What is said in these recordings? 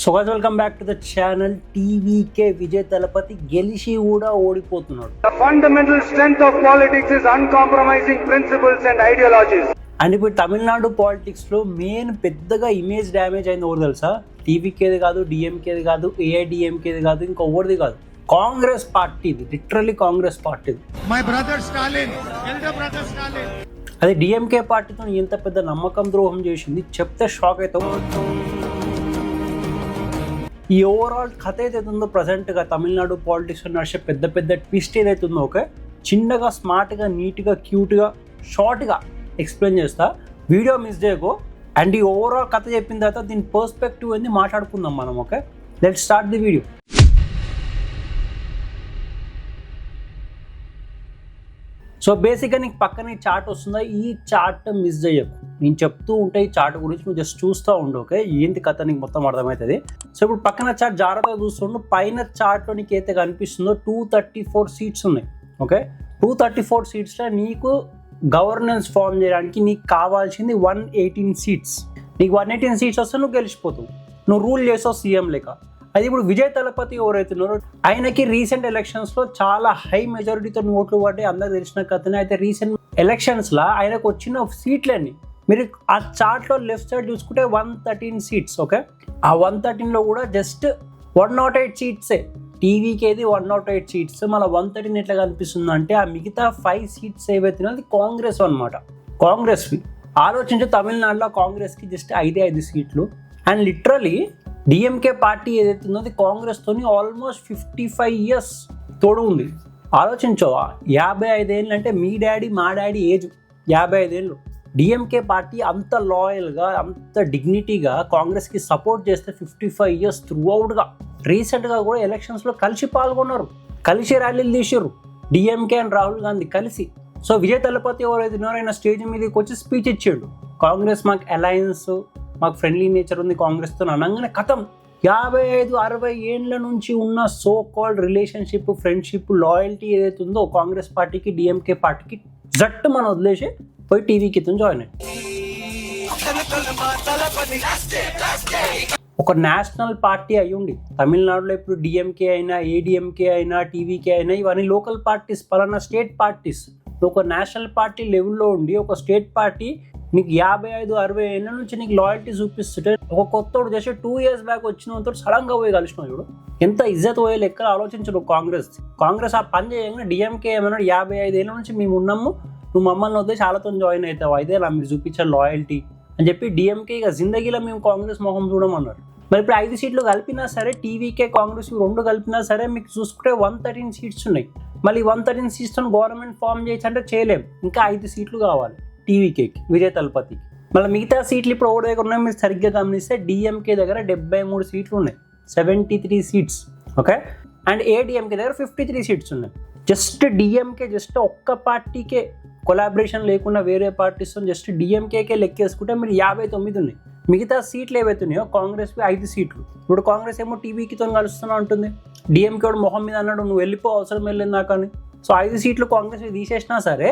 So guys welcome back to the channel. TVK Vijay Thalapathy గెలిచి కూడా ఓడిపోతున్నాడు. The fundamental strength of politics is uncompromising principles and ideologies. And ఇప్పుడు Tamil Nadu politics లో main పెద్దగా image damage అయింది ఎవరు తెలుసా? టీవీకేది కాదు, డిఎంకేది కాదు, ఏఐడిఎంకేది కాదు, ఇంకొకటిది కాదు, కాంగ్రెస్ పార్టీది. లిటరల్లీ కాంగ్రెస్ పార్టీది. My brother Stalin, elder brother Stalin. అది డిఎంకే పార్టీతో ఎంత పెద్ద నమ్మకం ద్రోహం చేసింది చెప్తే షాక్ అవుతావు. ఈ ఓవరాల్ కథ ఏదైతుందో ప్రజెంట్గా తమిళనాడు పాలిటిక్స్లో నడిచే పెద్ద పెద్ద ట్విస్ట్ ఏదైతుందో ఓకే చిన్నగా స్మార్ట్గా నీట్గా క్యూట్గా షార్ట్గా ఎక్స్ప్లెయిన్ చేస్తా. వీడియో మిస్ చేయకో. అండ్ ఈ ఓవరాల్ కథ చెప్పిన తర్వాత దీని పర్స్పెక్టివ్ ఏంది మాట్లాడుకుందాం మనం. Okay, let's start the video. So బేసిక్గా నీకు పక్కన ఈ చార్ట్ వస్తుందా, ఈ చార్ట్ మిస్ చేయకు. నేను చెప్తూ ఉంటే ఈ చార్ట్ గురించి నువ్వు జస్ట్ చూస్తూ ఉండు. ఓకే, ఏంటి కథ నీకు మొత్తం అర్థమవుతుంది. సో ఇప్పుడు పక్కన చార్ట్ జాగ్రత్తగా చూస్తుండు. పైన చార్ట్లో నీకు అయితే కనిపిస్తుందో 234 సీట్స్ ఉన్నాయి. ఓకే, 234 సీట్స్లో నీకు గవర్నెన్స్ ఫామ్ చేయడానికి నీకు కావాల్సింది 118 సీట్స్. నీకు 118 సీట్స్ వస్తే నువ్వు గెలిచిపోతావు, నువ్వు రూల్ చేసావు సీఎం లెక్క. అది ఇప్పుడు విజయ్ తలపతి ఎవరైతున్నారో ఆయనకి రీసెంట్ ఎలక్షన్స్లో చాలా హై మెజారిటీతో ఓట్లు పడ్డాయి, అందరూ తెలిసిన కథనే. అయితే రీసెంట్ ఎలక్షన్స్లో ఆయనకు వచ్చిన సీట్లన్నీ మీరు ఆ చార్ట్లో లెఫ్ట్ సైడ్ చూసుకుంటే 113 సీట్స్. ఓకే, ఆ 113లో కూడా జస్ట్ 108 సీట్సే. టీవీకేది 108 సీట్స్, మళ్ళీ 113 ఎట్లా కనిపిస్తుంది అంటే ఆ మిగతా 5 సీట్స్ ఏవైతున్నాయో అది కాంగ్రెస్ అనమాట. కాంగ్రెస్వి ఆలోచించే తమిళనాడులో కాంగ్రెస్కి జస్ట్ 5 సీట్లు. అండ్ లిటరలీ డిఎంకే పార్టీ ఏదైతుందో అది కాంగ్రెస్తో ఆల్మోస్ట్ 55 ఇయర్స్ తోడు ఉంది. ఆలోచించవా, 55 ఏళ్ళు అంటే మీ డాడీ మా డాడీ ఏజ్ 55 ఏళ్ళు. డిఎంకే పార్టీ అంత లాయల్గా అంత డిగ్నిటీగా కాంగ్రెస్కి సపోర్ట్ చేస్తే 55 ఇయర్స్ త్రూ అవుట్గా. రీసెంట్గా కూడా ఎలక్షన్స్లో కలిసి పాల్గొన్నారు, కలిసి ర్యాలీలు తీసారు డిఎంకే అండ్ రాహుల్ గాంధీ కలిసి. సో విజయ్ తలపతి ఎవరైతే ఆయన స్టేజ్ మీదకి వచ్చి స్పీచ్ ఇచ్చాడు. కాంగ్రెస్ మాకు అలయన్స్, మాకు ఫ్రెండ్లీ నేచర్ ఉంది కాంగ్రెస్తో అనగానే కథం 55-60 ఏళ్ళ నుంచి ఉన్న so called relationship, friendship, loyalty ఏదైతే ఉందో కాంగ్రెస్ పార్టీకి డిఎంకే పార్టీకి జట్టు మనం వదిలేసి పోయి టీవీకి జాయిన్ అయ్యి ఒక నేషనల్ పార్టీ అయ్యుండి తమిళనాడులో ఇప్పుడు డిఎంకే అయినా, ఏడిఎంకే అయినా, టీవీకే అయినా ఇవన్నీ లోకల్ పార్టీస్, పలానా స్టేట్ పార్టీస్. ఒక నేషనల్ పార్టీ లెవెల్లో ఉండి ఒక స్టేట్ పార్టీ నీకు 55-60 ఏళ్ళ నుంచి నీకు లాయల్టీ చూపిస్తుంటే ఒక కొత్తోడు చేసి 2 ఇయర్స్ బ్యాక్ వచ్చినంతో సడన్గా పోయి కలిసినావు చూడు, ఎంత ఇజ్జత్ పోయే లెక్క ఆలోచించడు కాంగ్రెస్ ఆ పని చేయగానే డిఎంకే ఏమన్నాడు, 55 ఏళ్ళ నుంచి మేము ఉన్నాము, నువ్వు మమ్మల్ని వద్దేసి వాళ్ళతో జాయిన్ అవుతావు, అయితే నా మీరు చూపించారు లాయల్టీ అని చెప్పి డిఎంకే ఇక జిందగీలో మేము కాంగ్రెస్ మొహం చూడమన్నారు. మరి ఇప్పుడు 5 సీట్లు కలిపినా సరే, టీవీకే కాంగ్రెస్ 2 కలిపినా సరే మీకు చూసుకుంటే 113 సీట్స్ ఉన్నాయి. మళ్ళీ 113 సీట్స్తో గవర్నమెంట్ ఫామ్ చేయొచ్చు అంటే చేయలేం, ఇంకా 5 సీట్లు కావాలి టీవీకేకి, విజయ్ తలపతికి. మళ్ళీ మిగతా సీట్లు ఇప్పుడు ఎవరి దగ్గర ఉన్నాయి మీరు సరిగ్గా గమనిస్తే డిఎంకే దగ్గర 73 సీట్లు ఉన్నాయి, 73 సీట్స్. ఓకే, అండ్ ఏడిఎంకే దగ్గర 53 సీట్స్ ఉన్నాయి. జస్ట్ డిఎంకే జస్ట్ ఒక్క పార్టీకే కొలాబరేషన్ లేకుండా వేరే పార్టీస్తో జస్ట్ డిఎంకేకే లెక్కేసుకుంటే మీరు 59 ఉన్నాయి. మిగతా సీట్లు ఏవైతున్నాయో కాంగ్రెస్వి 5 సీట్లు. ఇప్పుడు కాంగ్రెస్ ఏమో టీవీకితో కలుస్తున్నా ఉంటుంది, డిఎంకే వాడు మొహం మీద అన్నాడు నువ్వు వెళ్ళిపో అవసరం వెళ్ళింది నాకు అని. సో 5 సీట్లు కాంగ్రెస్ తీసేసినా సరే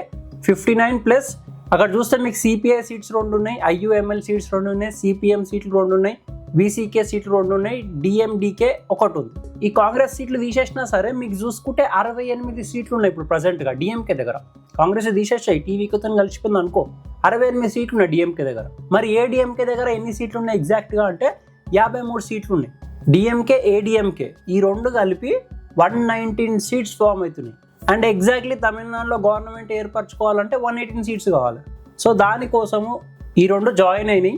59 ప్లస్ అక్కడ చూస్తే మీకు సిపిఐ సీట్స్ 2 ఉన్నాయి, ఐయుఎంఎల్ సీట్స్ 2 ఉన్నాయి, సిపిఎం సీట్లు 2 ఉన్నాయి, బీసీకే సీట్లు 2 ఉన్నాయి, డిఎండికే 1 ఉంది. ఈ కాంగ్రెస్ సీట్లు తీసేసినా సరే మీకు చూసుకుంటే 68 సీట్లు ఉన్నాయి ఇప్పుడు ప్రజెంట్గా డిఎంకే దగ్గర. కాంగ్రెస్ తీసేసాయి, టీవీతో కలిసిపోయింది అనుకో, 68 సీట్లు ఉన్నాయి డిఎంకే దగ్గర. మరి ఏడిఎంకే దగ్గర ఎన్ని సీట్లు ఉన్నాయి ఎగ్జాక్ట్గా అంటే 53 సీట్లు ఉన్నాయి. డిఎంకే, ఏడిఎంకే ఈ 2 కలిపి 119 సీట్స్ ఫామ్ అవుతున్నాయి. అండ్ ఎగ్జాక్ట్లీ తమిళనాడులో గవర్నమెంట్ ఏర్పరచుకోవాలంటే 118 సీట్స్ కావాలి. సో దానికోసము ఈ 2 జాయిన్ అయినాయి,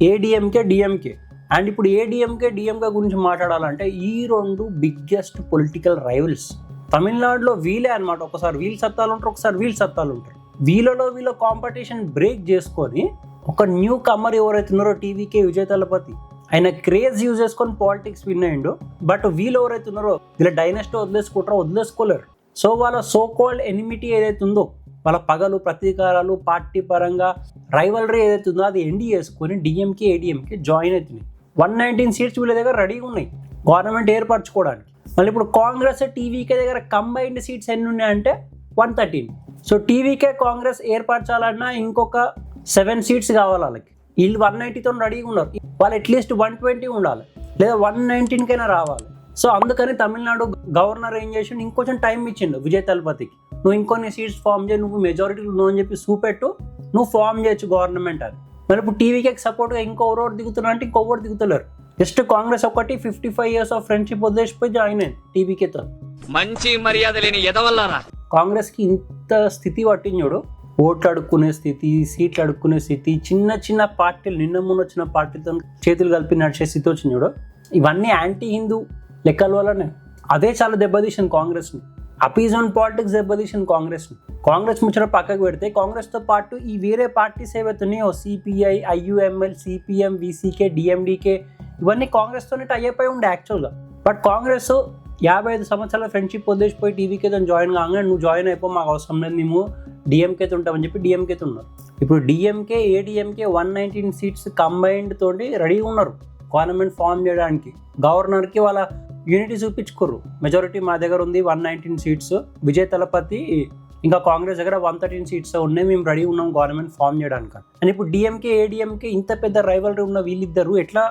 ఏడిఎంకే, డిఎంకే. అండ్ ఇప్పుడు ఏడిఎంకే, డిఎంకే గురించి మాట్లాడాలంటే ఈ 2 బిగ్గెస్ట్ పొలిటికల్ రైవల్స్ తమిళనాడులో. వీలే అనమాట, ఒకసారి వీళ్ళ సత్తాలు ఉంటారు, ఒకసారి వీళ్ళ సత్తాలు ఉంటారు. వీళ్ళ కాంపిటీషన్ బ్రేక్ చేసుకొని ఒక న్యూ కమ్మర్ ఎవరైతున్నారో టీవీకే విజయ్ తలపతి, ఆయన క్రేజ్ యూజ్ చేసుకొని పాలిటిక్స్ విన్ అయ్యిండు. బట్ వీళ్ళు ఎవరైతున్నారో వీళ్ళ డైనస్టీ వదిలేసుకోలేరు. సో వాళ్ళ సో కాల్డ్ ఎనిమిటీ ఏదైతే ఉందో, వాళ్ళ పగలు, ప్రతీకారాలు, పార్టీ పరంగా రైవలరీ ఏదైతే ఉందో అది ఎండ్ చేసుకొని డిఎంకే, ఏడిఎంకే జాయిన్ అవుతున్నాయి. 119 సీట్స్ వీళ్ళ దగ్గర రెడీగా ఉన్నాయి గవర్నమెంట్ ఏర్పరచుకోవడానికి. మళ్ళీ ఇప్పుడు కాంగ్రెస్, టీవీకే దగ్గర కంబైన్డ్ సీట్స్ ఎన్ని ఉన్నాయంటే 113. సో టీవీకే కాంగ్రెస్ ఏర్పరచాలన్నా ఇంకొక 7 సీట్స్ కావాలి వాళ్ళకి. వీళ్ళు 190తో రెడీగా ఉన్నారు, వాళ్ళు అట్లీస్ట్ 120 ఉండాలి. లేదా 119కైనా రావాలి. సో అందుకని తమిళనాడు గవర్నర్ ఏం చేసిండు, ఇంకొంచెం టైం ఇచ్చిండు విజయ్ తలపతికి. నువ్వు ఇంకొన్ని సీట్స్ ఫామ్ చేయి, నువ్వు మెజారిటీలు ఉన్నావు అని చెప్పి చూపెట్టు, నువ్వు ఫామ్ చేయొచ్చు గవర్నమెంట్ అని. మరి ఇప్పుడు టీవీకి సపోర్ట్గా ఇంకొకరు దిగుతున్నా అంటే ఇంకొకరు దిగుతలేరు. జస్ట్ కాంగ్రెస్ ఒకటి 55 years ఆఫ్ ఫ్రెండ్షిప్ వదిలేసిపోయి జాయిన్ అయింది టీవీకేతో. మంచి మర్యాద లేని ఎదవల్లారా. కాంగ్రెస్కి ఇంత స్థితి పట్టించోడు, ఓట్లు అడుక్కునే స్థితి, సీట్లు అడుక్కునే స్థితి, చిన్న చిన్న పార్టీలు నిన్న మొన్న వచ్చిన పార్టీతో చేతులు కలిపి నడిచే స్థితి వచ్చింది. ఇవన్నీ యాంటీ హిందూ లెక్కల వల్లనే. అదే చాలా దెబ్బతీసింది కాంగ్రెస్ని. అపీజన్ పాలిటిక్స్ దెబ్బతీసింది కాంగ్రెస్ని. కాంగ్రెస్ ముచ్చట పక్కకు పెడితే కాంగ్రెస్తో పాటు ఈ వేరే పార్టీస్ ఏవైతున్నాయో CPI, IUML, CPM, VCK, DMDK, ఇవన్నీ కాంగ్రెస్తోనే టైఅప్ అయి ఉండే యాక్చువల్గా. బట్ కాంగ్రెస్ 55 సంవత్సరాల ఫ్రెండ్షిప్ వదిలేసిపోయి టీవీకేతో జాయిన్ కాగానే నువ్వు జాయిన్ అయిపో, మాకు అవసరం లేదు, మేము డిఎంకేతో ఉంటామని చెప్పి డిఎంకేతో ఉన్నారు. ఇప్పుడు డిఎంకే, ఏడిఎంకే 119 seats కంబైన్డ్ తోటి రెడీగా ఉన్నారు గవర్నమెంట్ ఫామ్ చేయడానికి. గవర్నర్కి వాళ్ళ యూనిటీ చూపించుకోరు, మెజారిటీ మా దగ్గర ఉంది 119 seats, విజయ్ తలపతి ఇంకా కాంగ్రెస్ దగ్గర 113 seats ఉన్నాయి, మేము రెడీ ఉన్నాం గవర్నమెంట్ ఫామ్ చేయడానికి. అండ్ ఇప్పుడు డిఎంకే, ఏడిఎంకే ఇంత పెద్ద రైవల్రీ ఉన్న వీళ్ళిద్దరు ఎట్లా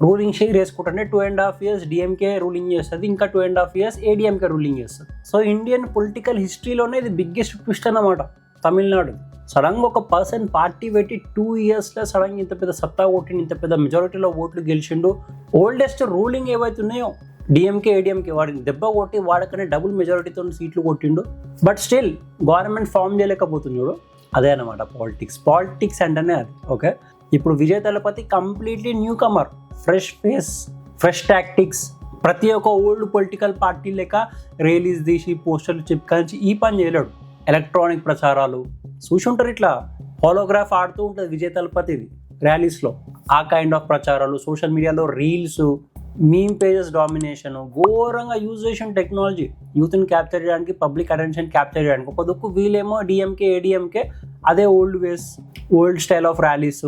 రూలింగ్ షేర్ వేసుకుంటే 2.5 years డిఎంకే రూలింగ్ చేస్తుంది, ఇంకా 2.5 years ఏడిఎంకే రూలింగ్ చేస్తుంది. సో ఇండియన్ పొలిటికల్ హిస్టరీలోనే ఇది బిగ్గెస్ట్ ట్విస్ట్ అన్నమాట తమిళనాడు. సడన్గా ఒక పర్సన్ పార్టీ పెట్టి 2 yearsలో సడన్గా ఇంత పెద్ద సత్తా కొట్టిండు, ఇంత పెద్ద మెజారిటీలో ఓట్లు గెలిచిండు. ఓల్డెస్ట్ రూలింగ్ ఏవైతే ఉన్నాయో డిఎంకే, ఏడిఎంకే వాడిని దెబ్బ కొట్టి వాడకనే డబుల్ మెజారిటీతో సీట్లు కొట్టిండు. బట్ స్టిల్ గవర్నమెంట్ ఫామ్ చేయలేకపోతుంది చూడు. అదే అనమాట పాలిటిక్స్ అంటేనే అది. ఓకే, ఇప్పుడు Vijay Thalapathy completely newcomer, fresh face, fresh tactics. ప్రతి ఒక్క ఓల్డ్ పొలిటికల్ పార్టీ లెక్క ర్యాలీస్ తీసి పోస్టర్లు చెప్పుకొని ఈ పని చేయలేడు. ఎలక్ట్రానిక్ ప్రచారాలు చూసుంటారు, ఇట్లా హోలోగ్రాఫ్ ఆడుతూ ఉంటుంది విజయ్ తలపతిది ర్యాలీస్లో. ఆ కైండ్ ఆఫ్ ప్రచారాలు, సోషల్ మీడియాలో రీల్స్, మీమ్ పేజెస్ డామినేషన్, ఘోరంగా యూజ్ చేసిన టెక్నాలజీ యూత్ని క్యాప్చర్ చేయడానికి, పబ్లిక్ అటెన్షన్ క్యాప్చర్ చేయడానికి. ఒక దుక్కు వీళ్ళేమో డిఎంకే, ఏడిఎంకే అదే old ways, old style of rallies,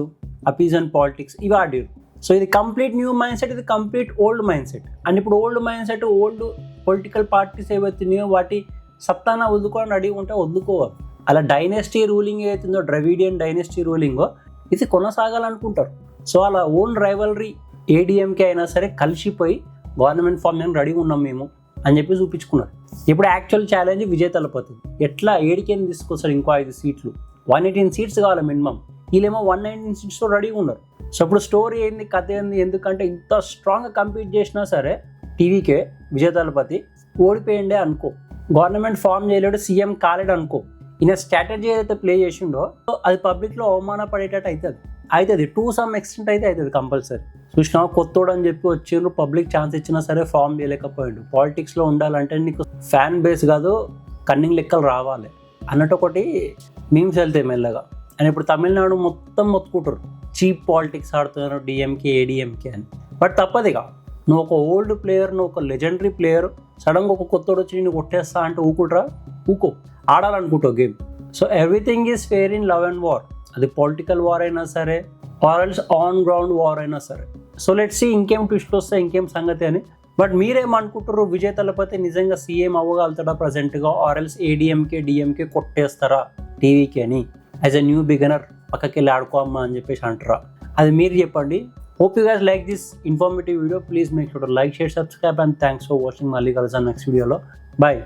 appeasement politics ఇవి ఆడారు. సో ఇది కంప్లీట్ న్యూ మైండ్ సెట్, ఇది complete old mindset. And ఇప్పుడు old mindset, old political parties ఏవైతున్నాయో వాటి సత్తాన వదులుకోవడం రెడీ ఉంటే వదులుకోవాలి. అలా డైనెస్టీ రూలింగ్ ఏదైతుందో, ద్రవిడియన్ డైనెస్టీ రూలింగో ఇది కొనసాగాలనుకుంటారు. సో అలా ఓన్ రైవల్రీ ఏడిఎంకే అయినా సరే కలిసిపోయి గవర్నమెంట్ ఫామ్ మేము రెడీ ఉన్నాం మేము అని చెప్పి చూపించుకున్నారు. ఇప్పుడు యాక్చువల్ ఛాలెంజ్ విజయ్ తలపతి ఎట్లా ఏడికేని తీసుకొస్తారు, ఇంకో 5 seats, 118 seats కావాలి మినిమం. వీళ్ళేమో 119 seatsతో రెడీగా ఉన్నారు. సో ఇప్పుడు స్టోరీ ఏంది, కథ ఏంది, ఎందుకంటే ఇంత స్ట్రాంగ్గా కంపీట్ చేసినా సరే టీవీకే విజయ్ తలపతి ఓడిపోయిండే అనుకో, గవర్నమెంట్ ఫామ్ చేయలేడు, సీఎం కాలేడు అనుకో, ఈయన స్ట్రాటజీ ఏదైతే ప్లే చేసిండో అది పబ్లిక్లో అవమాన పడేటట్టు అవుతుంది టు సమ్ ఎక్స్టెంట్ అయితే అవుతుంది కంపల్సరీ. చూసినా కొత్తోడు అని చెప్పి వచ్చిండ్రు, పబ్లిక్ ఛాన్స్ ఇచ్చినా సరే ఫామ్ చేయలేకపోయిండు. పాలిటిక్స్లో ఉండాలంటే నీకు ఫ్యాన్ బేస్ కాదు, కన్నింగ్ లెక్కలు రావాలి అన్నట్టు ఒకటి మీమ్స్ వెళ్తాయి మెల్లగా. అండ్ ఇప్పుడు తమిళనాడు మొత్తం మొత్తుకుంటారు చీప్ పాలిటిక్స్ ఆడుతున్నారు డిఎంకే, ఏడిఎంకే అని. బట్ తప్పదిగా, నువ్వు ఒక ఓల్డ్ ప్లేయర్, నువ్వు ఒక లెజెండరీ ప్లేయర్, సడన్గా ఒక కొత్తోడు వచ్చి నేను కొట్టేస్తా అంటే ఊకో, ఆడాలనుకుంటావు game. So everything is fair in love and war. అది పొలిటికల్ వార్ అయినా సరే, ఆర్ఎల్స్ ఆన్ గ్రౌండ్ వార్ అయినా సరే. సో లెట్స్ సీ ఇంకేం ట్విస్ట్ వస్తాయి, ఇంకేం సంగతి అని. బట్ మీరేమనుకుంటారు, విజయ్ తలపతి నిజంగా సీఎం అవ్వగలుగుతాడా ప్రజెంట్గా, ఆర్ఎల్స్ ఏడిఎంకే, డిఎంకే కొట్టేస్తారా టీవీకి అని? యాజ్ ఎ న్యూ బిగినర్ పక్కకి వెళ్ళి ఆడుకోమ్మా అని చెప్పేసి అంటారా? అది మీరు చెప్పండి. Hope you guys like this informative video. Please make sure to like, share, subscribe and thanks for watching. మళ్ళీ కలుద్దాం నెక్స్ట్ వీడియోలో. బాయ్.